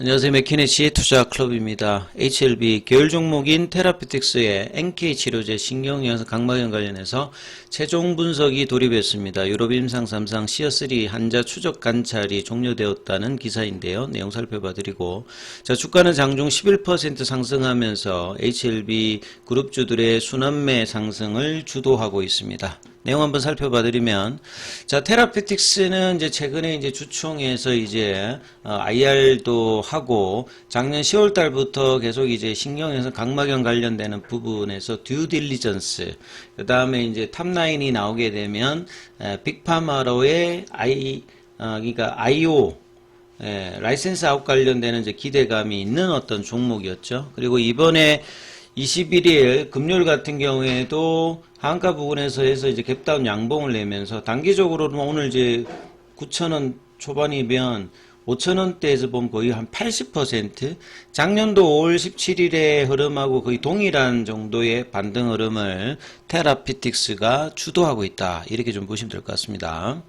안녕하세요. 맥키네치의 투자클럽입니다. HLB 계열 종목인 테라피틱스의 NK 치료제 신경영양성 각막염 관련해서 최종 분석이 돌입했습니다. 유럽 임상 3상 시어3 환자 추적 관찰이 종료되었다는 기사인데요. 내용 살펴봐 드리고, 자, 주가는 장중 11% 상승하면서 HLB 그룹주들의 순환매 상승을 주도하고 있습니다. 내용 한번 살펴봐 드리면, 자, 테라피틱스는 이제 최근에 이제 주총에서 이제 IR도 하고 작년 10월 달부터 계속 이제 신경영양 각막염 관련되는 부분에서 듀 딜리전스, 그다음에 이제 탑라인이 나오게 되면 빅파마로의 그러니까 IO 라이센스 아웃 관련되는 이제 기대감이 있는 어떤 종목이었죠. 그리고 이번에 21일 금요일 같은 경우에도 한가 부분에서 해서 이제 갭다운 양봉을 내면서 단기적으로는 오늘 이제 9,000원 초반이면 5,000원대에서 보면 거의 한 80%, 작년도 5월 17일의 흐름하고 거의 동일한 정도의 반등 흐름을 테라피틱스가 주도하고 있다. 이렇게 좀 보시면 될 것 같습니다.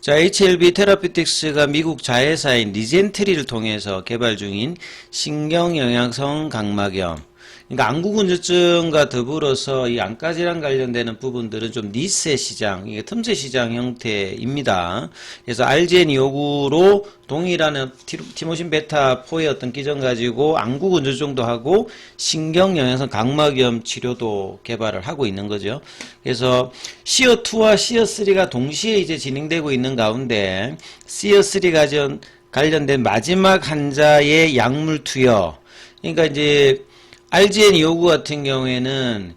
자, HLB 테라피틱스가 미국 자회사인 리젠트리를 통해서 개발 중인 신경영양성 각막염, 그러니까 안구근조증과 더불어서 이 안과질환 관련되는 부분들은 좀 니세 시장, 이게 틈새 시장 형태입니다. 그래서 RGN 요구로 동일한 티모신 베타 4의 어떤 기전 가지고 안구근조증도 하고 신경영양성 각막염 치료도 개발을 하고 있는 거죠. 그래서 시어2와 시어3가 동시에 이제 진행되고 있는 가운데 시어3 관련된 마지막 환자의 약물 투여, 그러니까 이제 RGN 요구 같은 경우에는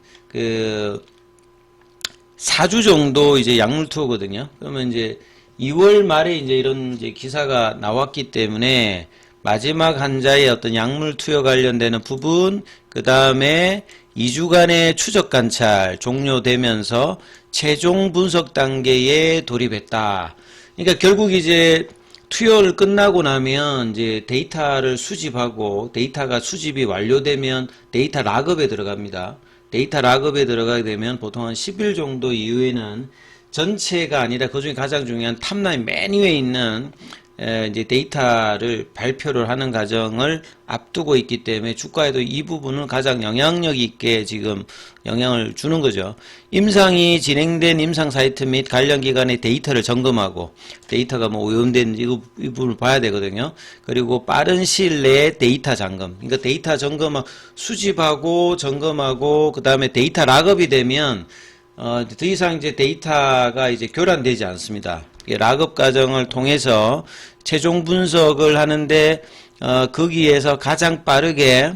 4주 정도 이제 약물 투어거든요. 그러면 이제 2월 말에 이제 이런 이제 기사가 나왔기 때문에 마지막 환자의 어떤 약물 투여 관련되는 부분, 그 다음에 2주간의 추적 관찰 종료되면서 최종 분석 단계에 돌입했다. 그러니까 결국 이제 투여를 끝나고 나면 이제 데이터를 수집하고, 데이터가 수집이 완료되면 데이터 락업에 들어갑니다. 데이터 락업에 들어가게 되면 보통 한 10일 정도 이후에는 전체가 아니라 그중에 가장 중요한 탑라인 맨 위에 있는 이제 데이터를 발표를 하는 과정을 앞두고 있기 때문에 주가에도 이 부분은 가장 영향력 있게 지금 영향을 주는 거죠. 임상이 진행된 임상 사이트 및 관련 기관의 데이터를 점검하고, 데이터가 뭐 오염된 이 부분을 봐야 되거든요. 그리고 빠른 시일 내에 데이터 점검, 그러니까 데이터 점검 수집하고 점검하고, 그 다음에 데이터 락업이 되면 더 이상 이제 데이터가 이제 교란되지 않습니다. 락업 과정을 통해서 최종 분석을 하는데 거기에서 가장 빠르게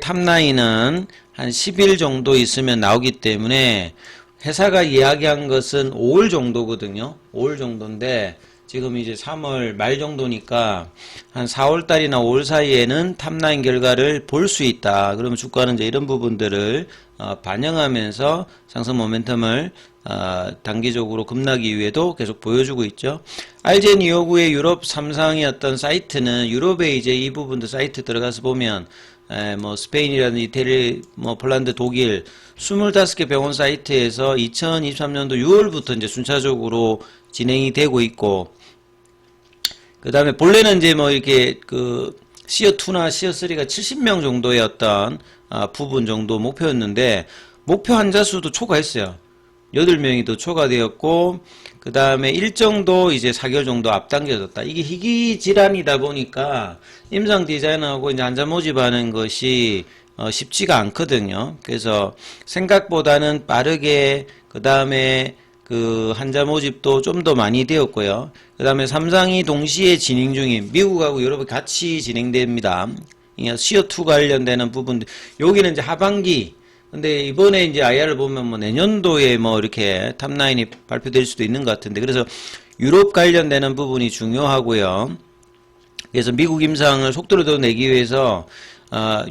탑라인은 한 10일 정도 있으면 나오기 때문에 회사가 이야기한 것은 5월 정도거든요. 5월 정도인데 지금 이제 3월 말 정도니까 한 4월 달이나 5월 사이에는 탑라인 결과를 볼 수 있다. 그러면 주가는 이제 이런 부분들을 반영하면서 상승 모멘텀을 단기적으로 급락이 위에도 계속 보여주고 있죠. RGN 259의 유럽 3상의 어떤 사이트는 유럽에 이제 이 부분도 사이트 들어가서 보면 뭐 스페인이라든지 이태리, 뭐 폴란드, 독일 25개 병원 사이트에서 2023년도 6월부터 이제 순차적으로 진행이 되고 있고, 그 다음에 본래는 이제 뭐 이렇게 시어2나 시어3가 70명 정도의 어떤 부분 정도 목표였는데 목표 환자 수도 초과했어요. 8명이 더 초과되었고, 그 다음에 일정도 이제 4개월 정도 앞당겨졌다. 이게 희귀 질환이다 보니까 임상 디자인하고 이제 환자 모집하는 것이 쉽지가 않거든요. 그래서 생각보다는 빠르게, 그 다음에 환자 모집도 좀 더 많이 되었고요. 그 다음에 3상이 동시에 진행 중인, 미국하고 유럽이 같이 진행됩니다. 시어2 관련되는 부분들, 여기는 이제 하반기, 근데 이번에 이제 IR을 보면 뭐 내년도에 뭐 이렇게 탑라인이 발표될 수도 있는 것 같은데, 그래서 유럽 관련되는 부분이 중요하고요. 그래서 미국 임상을 속도를 더 내기 위해서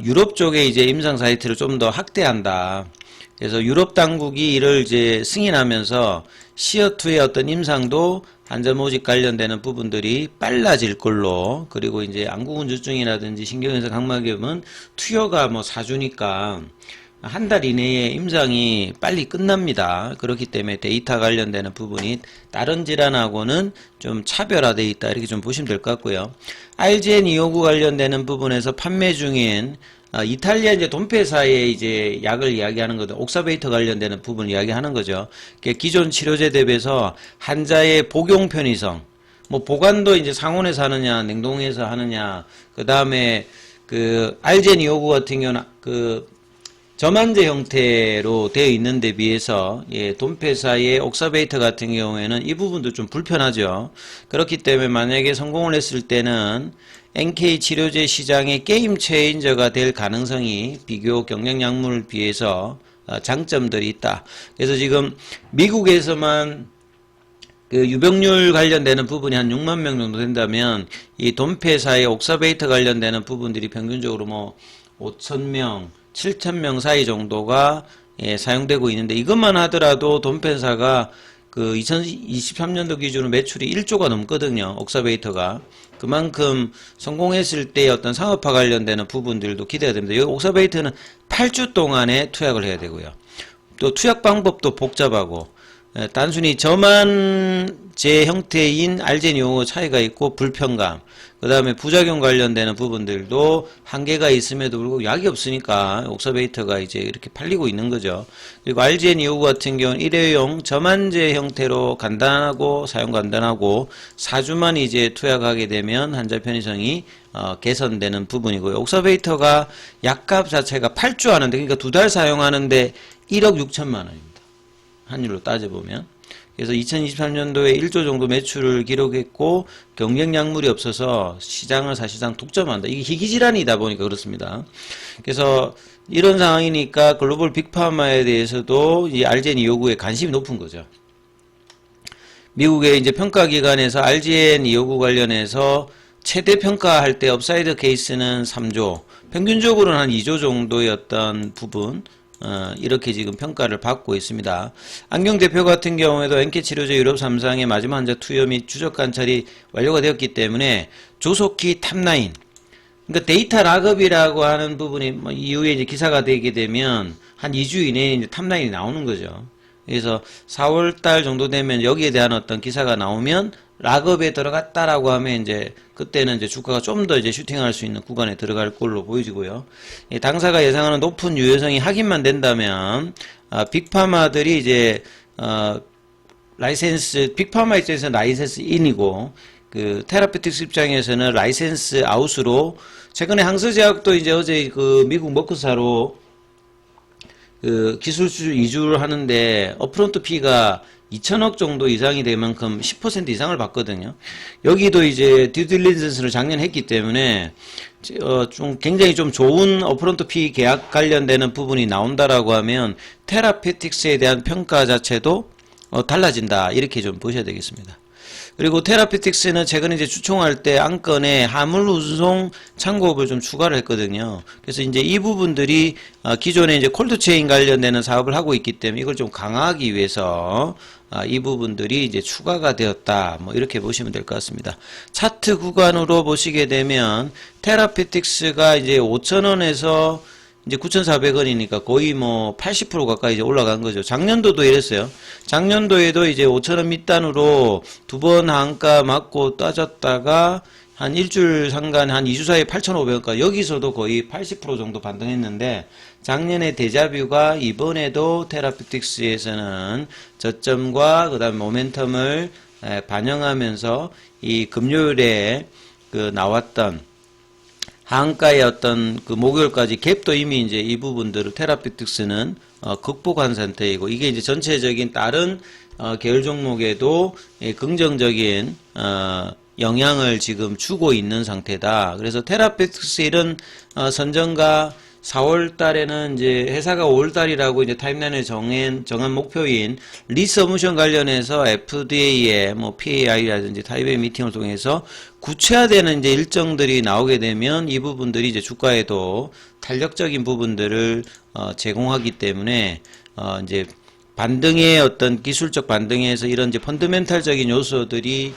유럽 쪽에 이제 임상 사이트를 좀 더 확대한다. 그래서 유럽 당국이 이를 이제 승인하면서 시어2의 어떤 임상도 환자 모집 관련되는 부분들이 빨라질 걸로, 그리고 이제 안구근조증이라든지 신경영양 각막염은 투여가 뭐 4주니까 한 달 이내에 임상이 빨리 끝납니다. 그렇기 때문에 데이터 관련되는 부분이 다른 질환하고는 좀 차별화되어 있다. 이렇게 좀 보시면 될 것 같고요. RGN259 관련되는 부분에서 판매 중인 이탈리아 이제 돈페사의 이제 약을 이야기하는 거죠. 옥사베이터 관련되는 부분을 이야기하는 거죠. 기존 치료제 대비해서 환자의 복용 편의성, 뭐 보관도 이제 상온에서 하느냐, 냉동에서 하느냐, 그 다음에 그 RGN259 같은 경우는 그 저만제 형태로 되어 있는 데 비해서 돈페사의 옥사베이터 같은 경우에는 이 부분도 좀 불편하죠. 그렇기 때문에 만약에 성공을 했을 때는 NK 치료제 시장의 게임 체인저가 될 가능성이 비교 경쟁 약물을 비해서 장점들이 있다. 그래서 지금 미국에서만 그 유병률 관련되는 부분이 한 6만 명 정도 된다면 이 돈페사의 옥사베이터 관련되는 부분들이 평균적으로 뭐 5,000명 7,000명 사이 정도가 사용되고 있는데 이것만 하더라도 돈페사가 그 2023년도 기준으로 매출이 1조가 넘거든요. 옥사베이터가. 그만큼 성공했을 때 어떤 상업화 관련되는 부분들도 기대가 됩니다. 이 옥사베이터는 8주 동안에 투약을 해야 되고요. 또 투약 방법도 복잡하고 단순히 저만제 형태인 RGN259 차이가 있고 불편감, 그 다음에 부작용 관련되는 부분들도 한계가 있음에도 불구하고 약이 없으니까 옥사베이터가 이제 이렇게 팔리고 있는 거죠. 그리고 RGN259 같은 경우는 일회용 저만제 형태로 간단하고 사용 간단하고 4주만 이제 투약하게 되면 환자 편의성이 개선되는 부분이고요. 옥사베이터가 약값 자체가 8주 하는데 그러니까 2달 사용하는데 1억 6천만 원입니다. 환율로 따져보면. 그래서 2023년도에 1조 정도 매출을 기록했고 경쟁 약물이 없어서 시장을 사실상 독점한다. 이게 희귀질환이다 보니까 그렇습니다. 그래서 이런 상황이니까 글로벌 빅파마에 대해서도 이 RGN259에 관심이 높은 거죠. 미국의 이제 평가기관에서 RGN259 관련해서 최대 평가할 때 업사이드 케이스는 3조, 평균적으로는 한 2조 정도의 어떤 부분, 이렇게 지금 평가를 받고 있습니다. 안경 대표 같은 경우에도 NK 치료제 유럽 3상의 마지막 환자 투여 및 추적 관찰이 완료가 되었기 때문에 조속히 탑라인, 그러니까 데이터 락업이라고 하는 부분이 뭐 이후에 이제 기사가 되게 되면 한 2주 이내에 이제 탑라인이 나오는 거죠. 그래서 4월달 정도 되면 여기에 대한 어떤 기사가 나오면 락업에 들어갔다라고 하면 이제 그때는 이제 주가가 좀 더 이제 슈팅할 수 있는 구간에 들어갈 걸로 보여지고요. 당사가 예상하는 높은 유효성이 확인만 된다면 빅파마들이 이제 라이센스 빅파마 입장에서는 라이센스 인이고 그 테라피틱스 입장에서는 라이센스 아웃으로 최근에 항서제약도 이제 어제 그 미국 머크사로 그 기술 수주 이주를 하는데 업프론트 피가 2천억 정도 이상이 될 만큼 10% 이상을 받거든요. 여기도 이제 듀딜리전스를 작년 했기 때문에 좀 굉장히 좀 좋은 업프론트 피 계약 관련되는 부분이 나온다라고 하면 테라피틱스에 대한 평가 자체도 달라진다. 이렇게 좀 보셔야 되겠습니다. 그리고 테라피틱스는 최근에 이제 주총할 때 안건에 화물 운송 창고업을 좀 추가를 했거든요. 그래서 이제 이 부분들이 기존에 이제 콜드체인 관련되는 사업을 하고 있기 때문에 이걸 좀 강화하기 위해서 이 부분들이 이제 추가가 되었다. 뭐 이렇게 보시면 될 것 같습니다. 차트 구간으로 보시게 되면 테라피틱스가 이제 5,000원에서 이제 9,400원이니까 거의 뭐 80% 가까이 이제 올라간 거죠. 작년도도 이랬어요. 작년도에도 이제 5,000원 밑단으로 두 번 한가 맞고 따졌다가 한 일주일 상간 한 2주 사이에 8,500원까지 여기서도 거의 80% 정도 반등했는데 작년에 데자뷰가 이번에도 테라피틱스에서는 저점과 그 다음에 모멘텀을 반영하면서 이 금요일에 그 나왔던 한가의 어떤 그 목요일까지 갭도 이미 이제 이 부분들을 테라피틱스는 극복한 상태이고 이게 이제 전체적인 다른 계열 종목에도 긍정적인 영향을 지금 주고 있는 상태다. 그래서 테라피틱스 이런 선정가 4월 달에는 이제 회사가 5월 달이라고 이제 타임라인을 정한 목표인 리서브션 관련해서 FDA의 뭐 PAI라든지 타이베이 미팅을 통해서 구체화되는 이제 일정들이 나오게 되면 이 부분들이 이제 주가에도 탄력적인 부분들을 제공하기 때문에 이제 반등의 어떤 기술적 반등에서 이런 이제 펀더멘탈적인 요소들이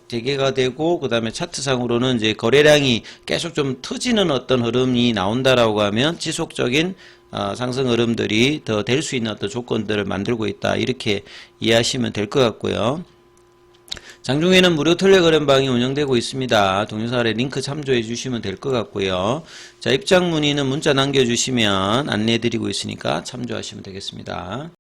재개가 되고 그 다음에 차트상으로는 이제 거래량이 계속 좀 터지는 어떤 흐름이 나온다라고 하면 지속적인 상승 흐름들이 더 될 수 있는 어떤 조건들을 만들고 있다. 이렇게 이해하시면 될 것 같고요. 장중에는 무료 텔레그램방이 운영되고 있습니다. 동영상 아래 링크 참조해 주시면 될 것 같고요. 자, 입장 문의는 문자 남겨주시면 안내해 드리고 있으니까 참조하시면 되겠습니다.